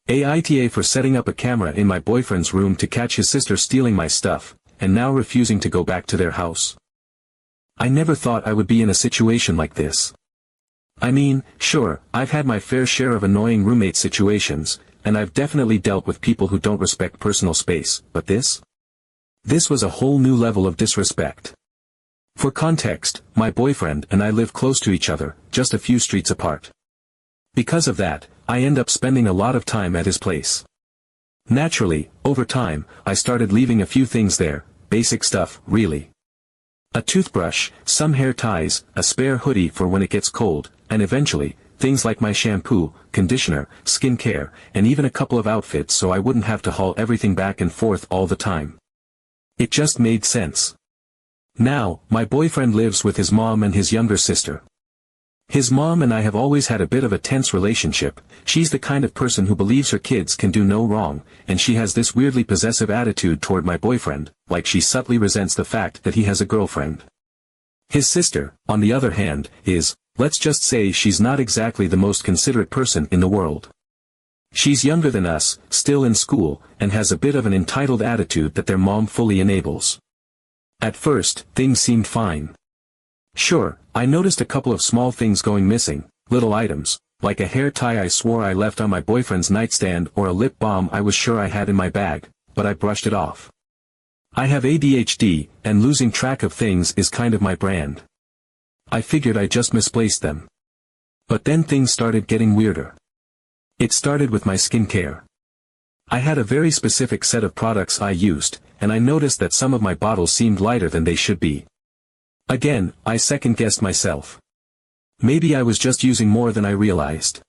AITA for setting up a camera in my boyfriend's room to catch his sister stealing my stuff, and now refusing to go back to their house. I never thought I would be in a situation like this. I mean, sure, I've had my fair share of annoying roommate situations, and I've definitely dealt with people who don't respect personal space, but this? This was a whole new level of disrespect. For context, my boyfriend and I live close to each other, just a few streets apart. Because of that, I end up spending a lot of time at his place. Naturally, over time, I started leaving a few things there, basic stuff, really. A toothbrush, some hair ties, a spare hoodie for when it gets cold, and eventually, things like my shampoo, conditioner, skin care, and even a couple of outfits so I wouldn't have to haul everything back and forth all the time. It just made sense. Now, my boyfriend lives with his mom and his younger sister. His mom and I have always had a bit of a tense relationship. She's the kind of person who believes her kids can do no wrong, and she has this weirdly possessive attitude toward my boyfriend, like she subtly resents the fact that he has a girlfriend. His sister, on the other hand, is, let's just say she's not exactly the most considerate person in the world. She's younger than us, still in school, and has a bit of an entitled attitude that their mom fully enables. At first, things seemed fine. Sure, I noticed a couple of small things going missing, little items, like a hair tie I swore I left on my boyfriend's nightstand or a lip balm I was sure I had in my bag, but I brushed it off. I have ADHD, and losing track of things is kind of my brand. I figured I just misplaced them. But then things started getting weirder. It started with my skincare. I had a very specific set of products I used, and I noticed that some of my bottles seemed lighter than they should be. Again, I second-guessed myself. Maybe I was just using more than I realized.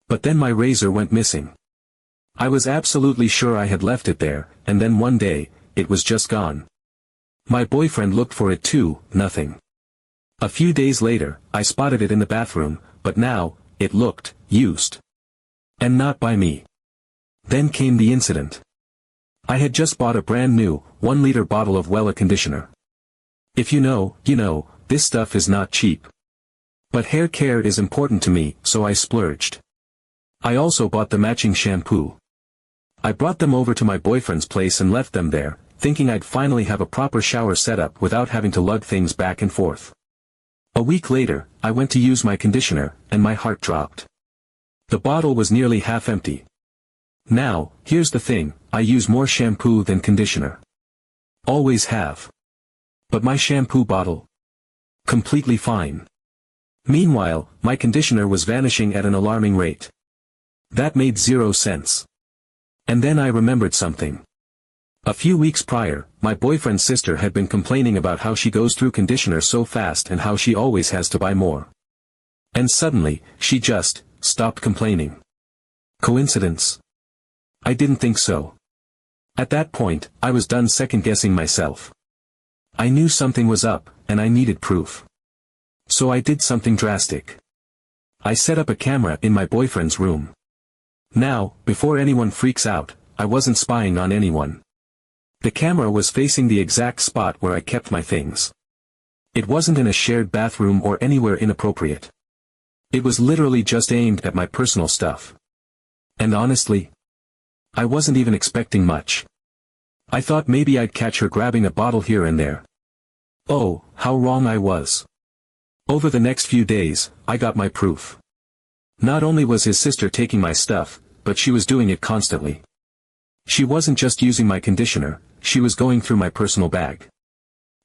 But then my razor went missing. I was absolutely sure I had left it there, and then one day, it was just gone. My boyfriend looked for it too, nothing. A few days later, I spotted it in the bathroom, but now, it looked used. And not by me. Then came the incident. I had just bought a brand new, 1-liter bottle of Wella conditioner. If you know, this stuff is not cheap. But hair care is important to me, so I splurged. I also bought the matching shampoo. I brought them over to my boyfriend's place and left them there, thinking I'd finally have a proper shower setup without having to lug things back and forth. A week later, I went to use my conditioner, and my heart dropped. The bottle was nearly half empty. Now, here's the thing, I use more shampoo than conditioner. Always have. But my shampoo bottle? Completely fine. Meanwhile, my conditioner was vanishing at an alarming rate. That made 0 sense. And then I remembered something. A few weeks prior, my boyfriend's sister had been complaining about how she goes through conditioner so fast and how she always has to buy more. And suddenly, she just stopped complaining. Coincidence? I didn't think so. At that point, I was done second-guessing myself. I knew something was up, and I needed proof. So I did something drastic. I set up a camera in my boyfriend's room. Now, before anyone freaks out, I wasn't spying on anyone. The camera was facing the exact spot where I kept my things. It wasn't in a shared bathroom or anywhere inappropriate. It was literally just aimed at my personal stuff. And honestly, I wasn't even expecting much. I thought maybe I'd catch her grabbing a bottle here and there. Oh, how wrong I was. Over the next few days, I got my proof. Not only was his sister taking my stuff, but she was doing it constantly. She wasn't just using my conditioner, she was going through my personal bag.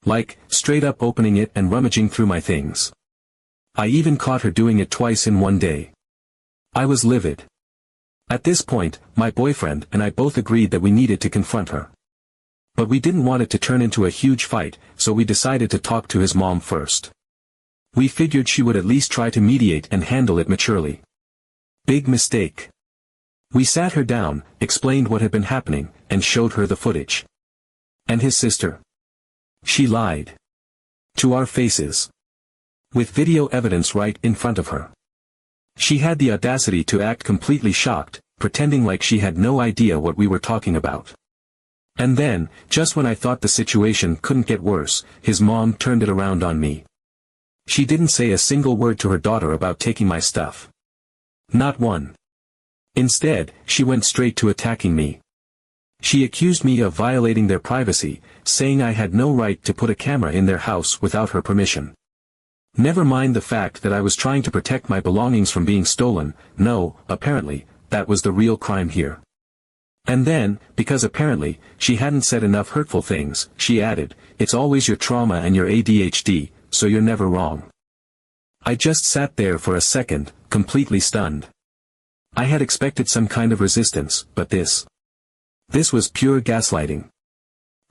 Like, straight up opening it and rummaging through my things. I even caught her doing it twice in one day. I was livid. At this point, my boyfriend and I both agreed that we needed to confront her. But we didn't want it to turn into a huge fight, so we decided to talk to his mom first. We figured she would at least try to mediate and handle it maturely. Big mistake. We sat her down, explained what had been happening, and showed her the footage. And his sister? She lied. To our faces. With video evidence right in front of her. She had the audacity to act completely shocked, pretending like she had no idea what we were talking about. And then, just when I thought the situation couldn't get worse, his mom turned it around on me. She didn't say a single word to her daughter about taking my stuff. Not one. Instead, she went straight to attacking me. She accused me of violating their privacy, saying I had no right to put a camera in their house without her permission. Never mind the fact that I was trying to protect my belongings from being stolen. No, apparently, that was the real crime here. And then, because apparently, she hadn't said enough hurtful things, she added, "It's always your trauma and your ADHD, so you're never wrong." I just sat there for a second, completely stunned. I had expected some kind of resistance, but this was pure gaslighting.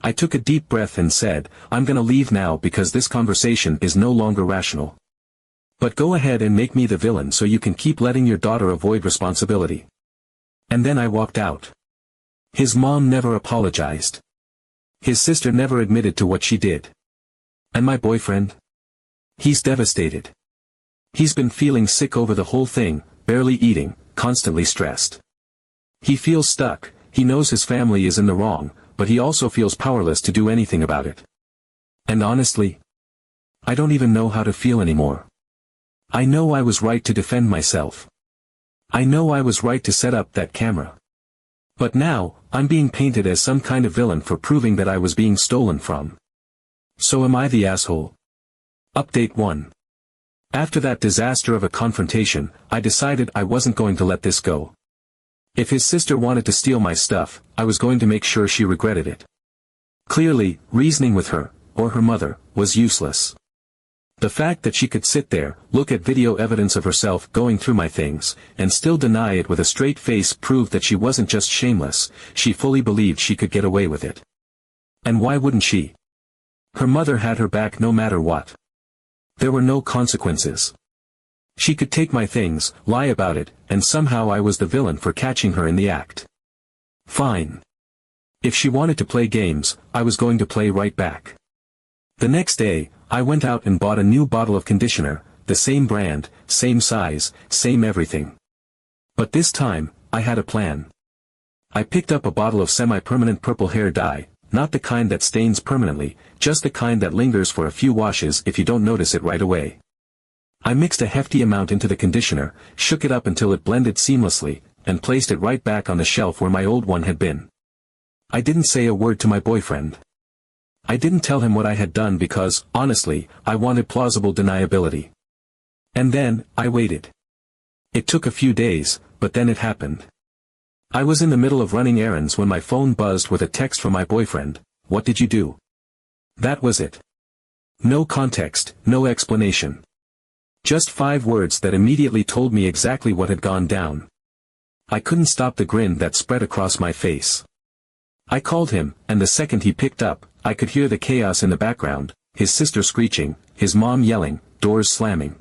I took a deep breath and said, "I'm gonna leave now because this conversation is no longer rational. But go ahead and make me the villain so you can keep letting your daughter avoid responsibility." And then I walked out. His mom never apologized. His sister never admitted to what she did. And my boyfriend? He's devastated. He's been feeling sick over the whole thing, barely eating, constantly stressed. He feels stuck. He knows his family is in the wrong, but he also feels powerless to do anything about it. And honestly, I don't even know how to feel anymore. I know I was right to defend myself. I know I was right to set up that camera. But now, I'm being painted as some kind of villain for proving that I was being stolen from. So am I the asshole? Update 1. After that disaster of a confrontation, I decided I wasn't going to let this go. If his sister wanted to steal my stuff, I was going to make sure she regretted it. Clearly, reasoning with her, or her mother, was useless. The fact that she could sit there, look at video evidence of herself going through my things, and still deny it with a straight face proved that she wasn't just shameless, she fully believed she could get away with it. And why wouldn't she? Her mother had her back no matter what. There were no consequences. She could take my things, lie about it, and somehow I was the villain for catching her in the act. Fine. If she wanted to play games, I was going to play right back. The next day, I went out and bought a new bottle of conditioner, the same brand, same size, same everything. But this time, I had a plan. I picked up a bottle of semi-permanent purple hair dye, not the kind that stains permanently, just the kind that lingers for a few washes if you don't notice it right away. I mixed a hefty amount into the conditioner, shook it up until it blended seamlessly, and placed it right back on the shelf where my old one had been. I didn't say a word to my boyfriend. I didn't tell him what I had done because, honestly, I wanted plausible deniability. And then, I waited. It took a few days, but then it happened. I was in the middle of running errands when my phone buzzed with a text from my boyfriend. "What did you do?" That was it. No context, no explanation. Just 5 words that immediately told me exactly what had gone down. I couldn't stop the grin that spread across my face. I called him, and the second he picked up, I could hear the chaos in the background, his sister screeching, his mom yelling, doors slamming.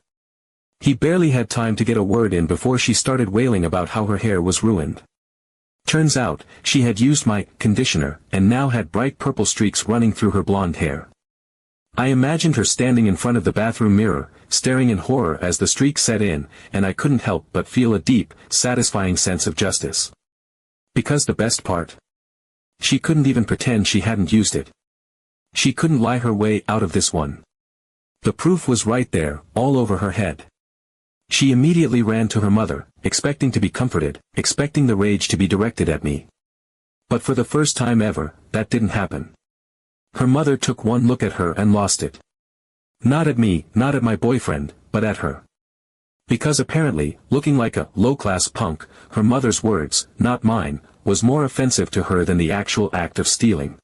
He barely had time to get a word in before she started wailing about how her hair was ruined. Turns out, she had used my conditioner, and now had bright purple streaks running through her blonde hair. I imagined her standing in front of the bathroom mirror, staring in horror as the streak set in, and I couldn't help but feel a deep, satisfying sense of justice. Because the best part? She couldn't even pretend she hadn't used it. She couldn't lie her way out of this one. The proof was right there, all over her head. She immediately ran to her mother, expecting to be comforted, expecting the rage to be directed at me. But for the first time ever, that didn't happen. Her mother took one look at her and lost it. Not at me, not at my boyfriend, but at her. Because apparently, looking like a low-class punk, her mother's words, not mine, was more offensive to her than the actual act of stealing.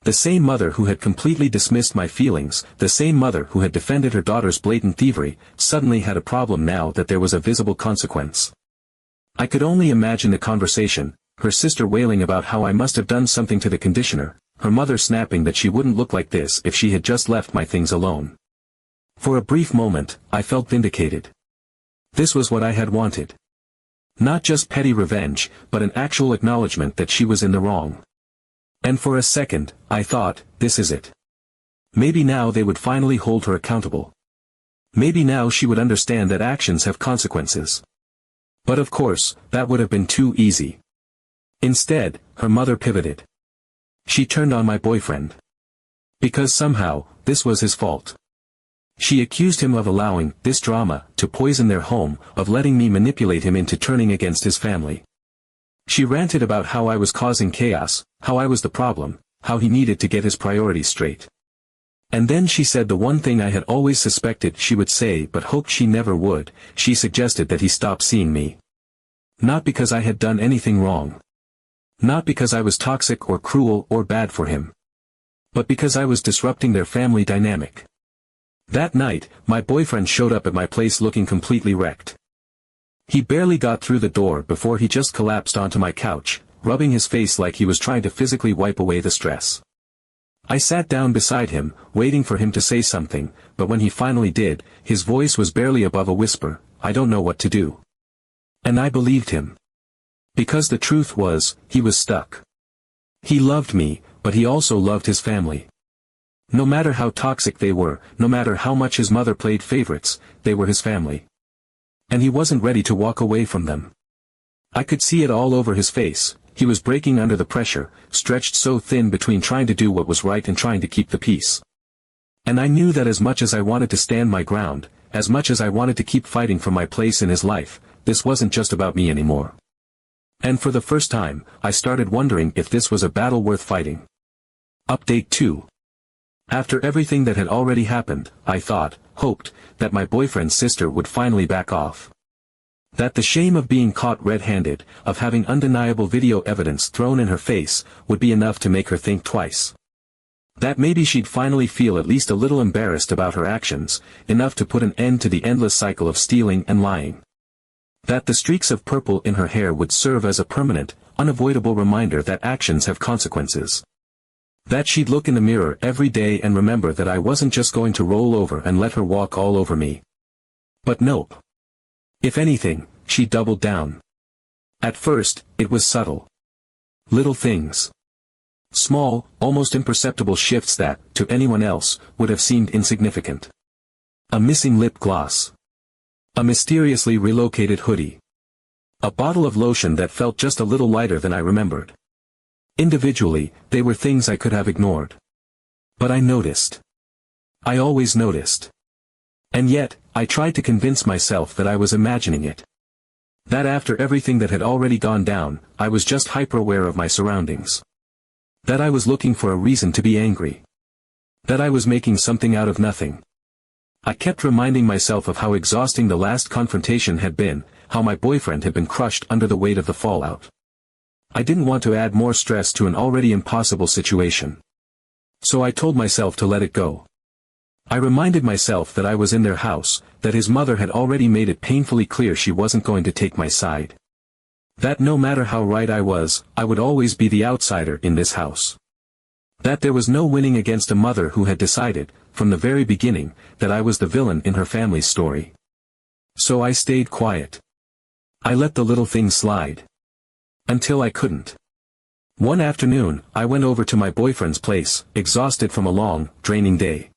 The same mother who had completely dismissed my feelings, the same mother who had defended her daughter's blatant thievery, suddenly had a problem now that there was a visible consequence. I could only imagine the conversation, her sister wailing about how I must have done something to the conditioner, her mother snapping that she wouldn't look like this if she had just left my things alone. For a brief moment, I felt vindicated. This was what I had wanted. Not just petty revenge, but an actual acknowledgement that she was in the wrong. And for a second, I thought, this is it. Maybe now they would finally hold her accountable. Maybe now she would understand that actions have consequences. But of course, that would have been too easy. Instead, her mother pivoted. She turned on my boyfriend. Because somehow, this was his fault. She accused him of allowing this drama to poison their home, of letting me manipulate him into turning against his family. She ranted about how I was causing chaos, how I was the problem, how he needed to get his priorities straight. And then she said the one thing I had always suspected she would say but hoped she never would. She suggested that he stop seeing me. Not because I had done anything wrong. Not because I was toxic or cruel or bad for him. But because I was disrupting their family dynamic. That night, my boyfriend showed up at my place looking completely wrecked. He barely got through the door before he just collapsed onto my couch, rubbing his face like he was trying to physically wipe away the stress. I sat down beside him, waiting for him to say something, but when he finally did, his voice was barely above a whisper, "I don't know what to do." And I believed him. Because the truth was, he was stuck. He loved me, but he also loved his family. No matter how toxic they were, no matter how much his mother played favorites, they were his family. And he wasn't ready to walk away from them. I could see it all over his face. He was breaking under the pressure, stretched so thin between trying to do what was right and trying to keep the peace. And I knew that as much as I wanted to stand my ground, as much as I wanted to keep fighting for my place in his life, this wasn't just about me anymore. And for the first time, I started wondering if this was a battle worth fighting. Update 2. After everything that had already happened, I thought, hoped, that my boyfriend's sister would finally back off. That the shame of being caught red-handed, of having undeniable video evidence thrown in her face, would be enough to make her think twice. That maybe she'd finally feel at least a little embarrassed about her actions, enough to put an end to the endless cycle of stealing and lying. That the streaks of purple in her hair would serve as a permanent, unavoidable reminder that actions have consequences. That she'd look in the mirror every day and remember that I wasn't just going to roll over and let her walk all over me. But nope. If anything, she doubled down. At first, it was subtle. Little things. Small, almost imperceptible shifts that, to anyone else, would have seemed insignificant. A missing lip gloss. A mysteriously relocated hoodie. A bottle of lotion that felt just a little lighter than I remembered. Individually, they were things I could have ignored. But I noticed. I always noticed. And yet, I tried to convince myself that I was imagining it. That after everything that had already gone down, I was just hyper-aware of my surroundings. That I was looking for a reason to be angry. That I was making something out of nothing. I kept reminding myself of how exhausting the last confrontation had been, how my boyfriend had been crushed under the weight of the fallout. I didn't want to add more stress to an already impossible situation. So I told myself to let it go. I reminded myself that I was in their house, that his mother had already made it painfully clear she wasn't going to take my side. That no matter how right I was, I would always be the outsider in this house. That there was no winning against a mother who had decided, from the very beginning, that I was the villain in her family's story. So I stayed quiet. I let the little things slide. Until I couldn't. One afternoon, I went over to my boyfriend's place, exhausted from a long, draining day.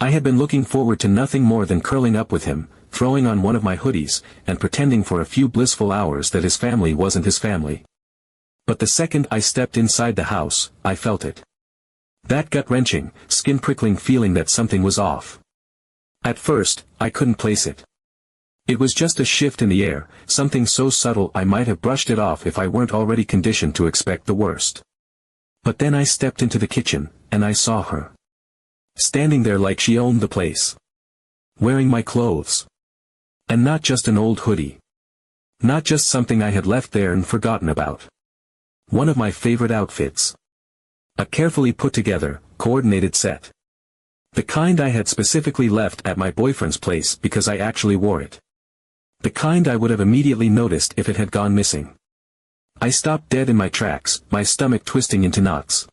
I had been looking forward to nothing more than curling up with him, throwing on one of my hoodies, and pretending for a few blissful hours that his family wasn't his family. But the second I stepped inside the house, I felt it. That gut-wrenching, skin-prickling feeling that something was off. At first, I couldn't place it. It was just a shift in the air, something so subtle I might have brushed it off if I weren't already conditioned to expect the worst. But then I stepped into the kitchen, and I saw her. Standing there like she owned the place. Wearing my clothes. And not just an old hoodie. Not just something I had left there and forgotten about. One of my favorite outfits. A carefully put together, coordinated set. The kind I had specifically left at my boyfriend's place because I actually wore it. The kind I would have immediately noticed if it had gone missing. I stopped dead in my tracks, my stomach twisting into knots.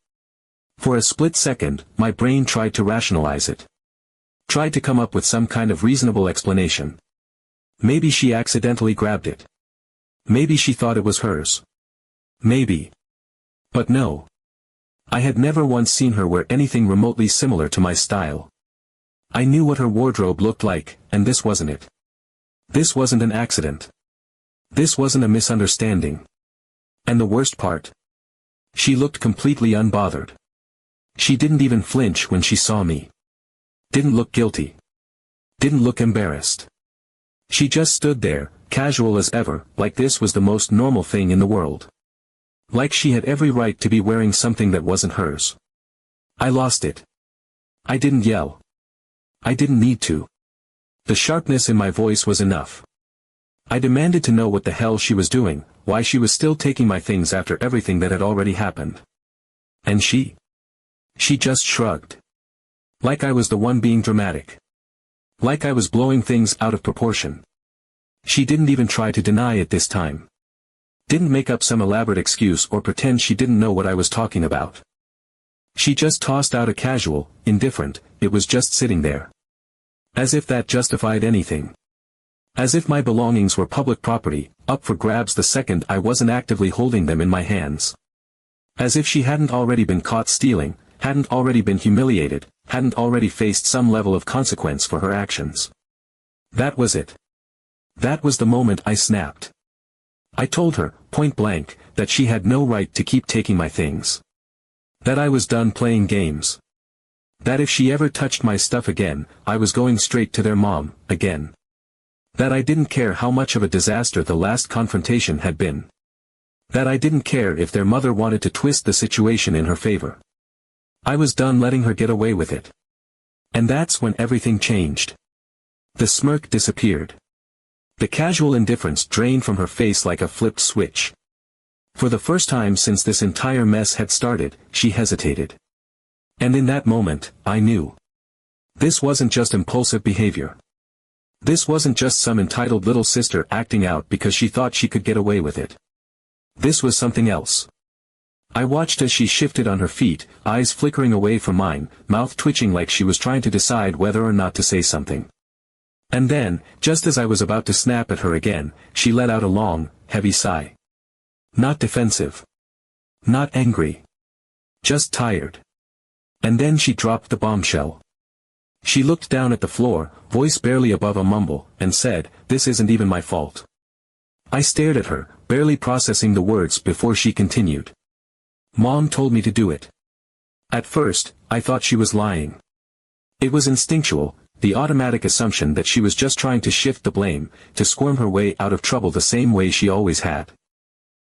For a split second, my brain tried to rationalize it. Tried to come up with some kind of reasonable explanation. Maybe she accidentally grabbed it. Maybe she thought it was hers. Maybe. But no. I had never once seen her wear anything remotely similar to my style. I knew what her wardrobe looked like, and this wasn't it. This wasn't an accident. This wasn't a misunderstanding. And the worst part? She looked completely unbothered. She didn't even flinch when she saw me. Didn't look guilty. Didn't look embarrassed. She just stood there, casual as ever, like this was the most normal thing in the world. Like she had every right to be wearing something that wasn't hers. I lost it. I didn't yell. I didn't need to. The sharpness in my voice was enough. I demanded to know what the hell she was doing, why she was still taking my things after everything that had already happened. And she just shrugged. Like I was the one being dramatic. Like I was blowing things out of proportion. She didn't even try to deny it this time. Didn't make up some elaborate excuse or pretend she didn't know what I was talking about. She just tossed out a casual, indifferent, it was just sitting there. As if that justified anything. As if my belongings were public property, up for grabs the second I wasn't actively holding them in my hands. As if she hadn't already been caught stealing, hadn't already been humiliated, hadn't already faced some level of consequence for her actions. That was it. That was the moment I snapped. I told her, point blank, that she had no right to keep taking my things. That I was done playing games. That if she ever touched my stuff again, I was going straight to their mom, again. That I didn't care how much of a disaster the last confrontation had been. That I didn't care if their mother wanted to twist the situation in her favor. I was done letting her get away with it. And that's when everything changed. The smirk disappeared. The casual indifference drained from her face like a flipped switch. For the first time since this entire mess had started, she hesitated. And in that moment, I knew. This wasn't just impulsive behavior. This wasn't just some entitled little sister acting out because she thought she could get away with it. This was something else. I watched as she shifted on her feet, eyes flickering away from mine, mouth twitching like she was trying to decide whether or not to say something. And then, just as I was about to snap at her again, she let out a long, heavy sigh. Not defensive. Not angry. Just tired. And then she dropped the bombshell. She looked down at the floor, voice barely above a mumble, and said, "This isn't even my fault." I stared at her, barely processing the words before she continued. "Mom told me to do it." At first, I thought she was lying. It was instinctual, the automatic assumption that she was just trying to shift the blame, to squirm her way out of trouble the same way she always had.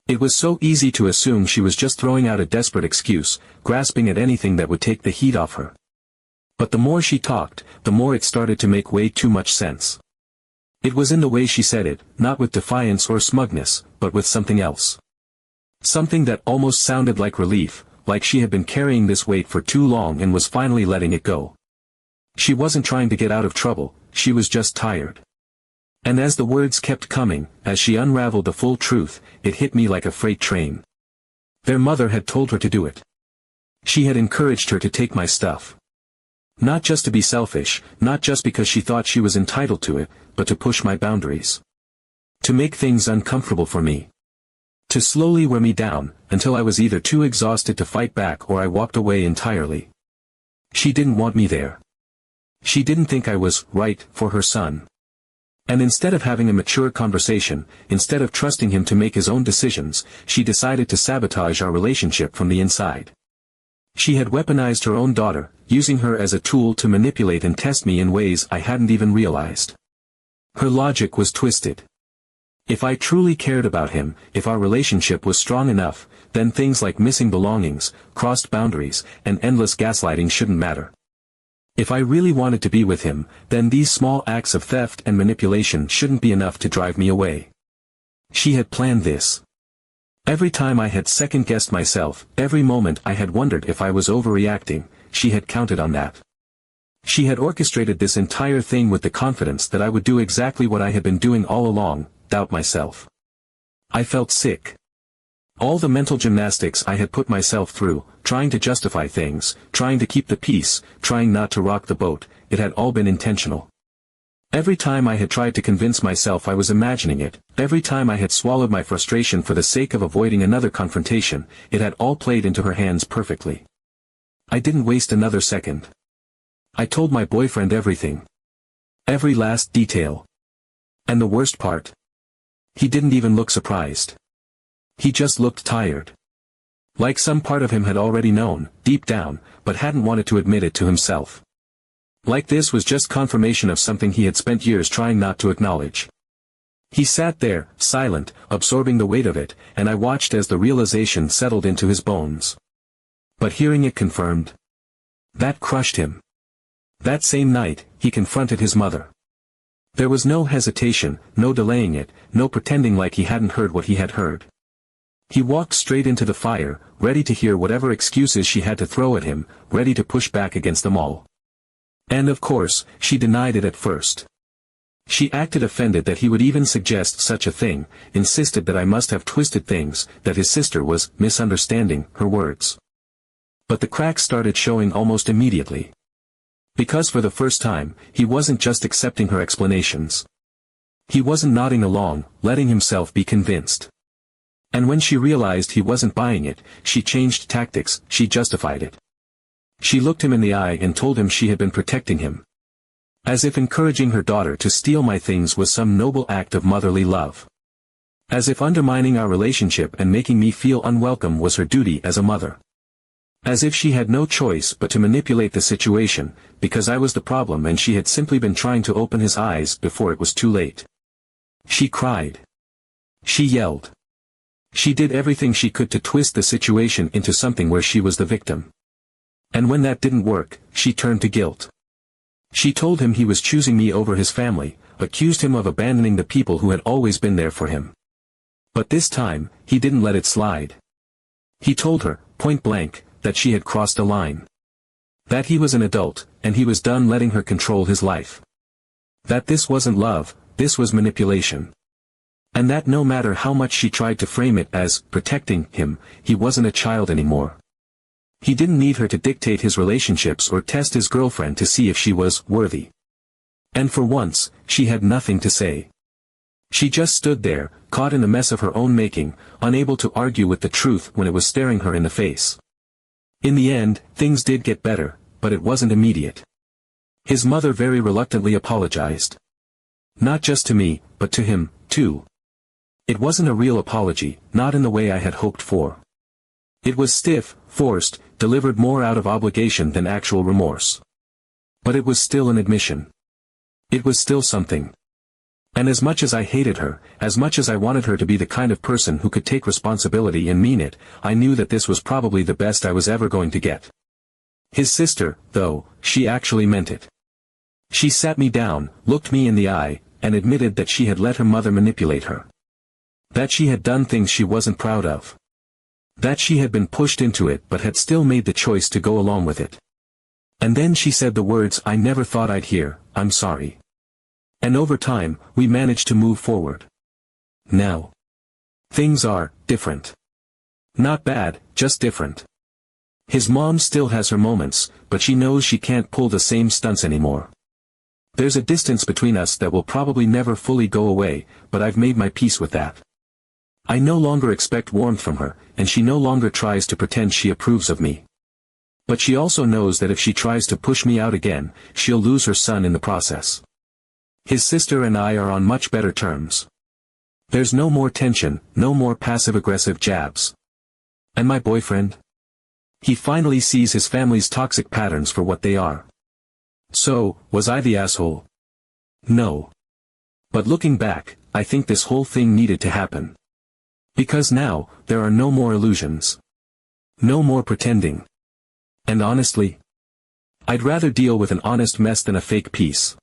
It was so easy to assume she was just throwing out a desperate excuse, grasping at anything that would take the heat off her. But the more she talked, the more it started to make way too much sense. It was in the way she said it, not with defiance or smugness, but with something else. Something that almost sounded like relief, like she had been carrying this weight for too long and was finally letting it go. She wasn't trying to get out of trouble, she was just tired. And as the words kept coming, as she unraveled the full truth, it hit me like a freight train. Their mother had told her to do it. She had encouraged her to take my stuff. Not just to be selfish, not just because she thought she was entitled to it, but to push my boundaries. To make things uncomfortable for me. To slowly wear me down, until I was either too exhausted to fight back or I walked away entirely. She didn't want me there. She didn't think I was right for her son. And instead of having a mature conversation, instead of trusting him to make his own decisions, she decided to sabotage our relationship from the inside. She had weaponized her own daughter, using her as a tool to manipulate and test me in ways I hadn't even realized. Her logic was twisted. If I truly cared about him, if our relationship was strong enough, then things like missing belongings, crossed boundaries, and endless gaslighting shouldn't matter. If I really wanted to be with him, then these small acts of theft and manipulation shouldn't be enough to drive me away. She had planned this. Every time I had second-guessed myself, every moment I had wondered if I was overreacting, she had counted on that. She had orchestrated this entire thing with the confidence that I would do exactly what I had been doing all along, doubt myself. I felt sick. All the mental gymnastics I had put myself through, trying to justify things, trying to keep the peace, trying not to rock the boat, it had all been intentional. Every time I had tried to convince myself I was imagining it, every time I had swallowed my frustration for the sake of avoiding another confrontation, it had all played into her hands perfectly. I didn't waste another second. I told my boyfriend everything. Every last detail. And the worst part? He didn't even look surprised. He just looked tired. Like some part of him had already known, deep down, but hadn't wanted to admit it to himself. Like this was just confirmation of something he had spent years trying not to acknowledge. He sat there, silent, absorbing the weight of it, and I watched as the realization settled into his bones. But hearing it confirmed, that crushed him. That same night, he confronted his mother. There was no hesitation, no delaying it, no pretending like he hadn't heard what he had heard. He walked straight into the fire, ready to hear whatever excuses she had to throw at him, ready to push back against them all. And of course, she denied it at first. She acted offended that he would even suggest such a thing, insisted that I must have twisted things, that his sister was misunderstanding her words. But the cracks started showing almost immediately. Because for the first time, he wasn't just accepting her explanations. He wasn't nodding along, letting himself be convinced. And when she realized he wasn't buying it, she changed tactics, she justified it. She looked him in the eye and told him she had been protecting him. As if encouraging her daughter to steal my things was some noble act of motherly love. As if undermining our relationship and making me feel unwelcome was her duty as a mother. As if she had no choice but to manipulate the situation, because I was the problem and she had simply been trying to open his eyes before it was too late. She cried. She yelled. She did everything she could to twist the situation into something where she was the victim. And when that didn't work, she turned to guilt. She told him he was choosing me over his family, accused him of abandoning the people who had always been there for him. But this time, he didn't let it slide. He told her, point blank, that she had crossed a line. That he was an adult, and he was done letting her control his life. That this wasn't love, this was manipulation. And that no matter how much she tried to frame it as protecting him, he wasn't a child anymore. He didn't need her to dictate his relationships or test his girlfriend to see if she was worthy. And for once, she had nothing to say. She just stood there, caught in the mess of her own making, unable to argue with the truth when it was staring her in the face. In the end, things did get better, but it wasn't immediate. His mother very reluctantly apologized. Not just to me, but to him, too. It wasn't a real apology, not in the way I had hoped for. It was stiff, forced, delivered more out of obligation than actual remorse. But it was still an admission. It was still something. And as much as I hated her, as much as I wanted her to be the kind of person who could take responsibility and mean it, I knew that this was probably the best I was ever going to get. His sister, though, she actually meant it. She sat me down, looked me in the eye, and admitted that she had let her mother manipulate her. That she had done things she wasn't proud of. That she had been pushed into it but had still made the choice to go along with it. And then she said the words I never thought I'd hear, I'm sorry. And over time, we managed to move forward. Now, things are different. Not bad, just different. His mom still has her moments, but she knows she can't pull the same stunts anymore. There's a distance between us that will probably never fully go away, but I've made my peace with that. I no longer expect warmth from her, and she no longer tries to pretend she approves of me. But she also knows that if she tries to push me out again, she'll lose her son in the process. His sister and I are on much better terms. There's no more tension, no more passive-aggressive jabs. And my boyfriend? He finally sees his family's toxic patterns for what they are. So, was I the asshole? No. But looking back, I think this whole thing needed to happen. Because now, there are no more illusions. No more pretending. And honestly, I'd rather deal with an honest mess than a fake peace.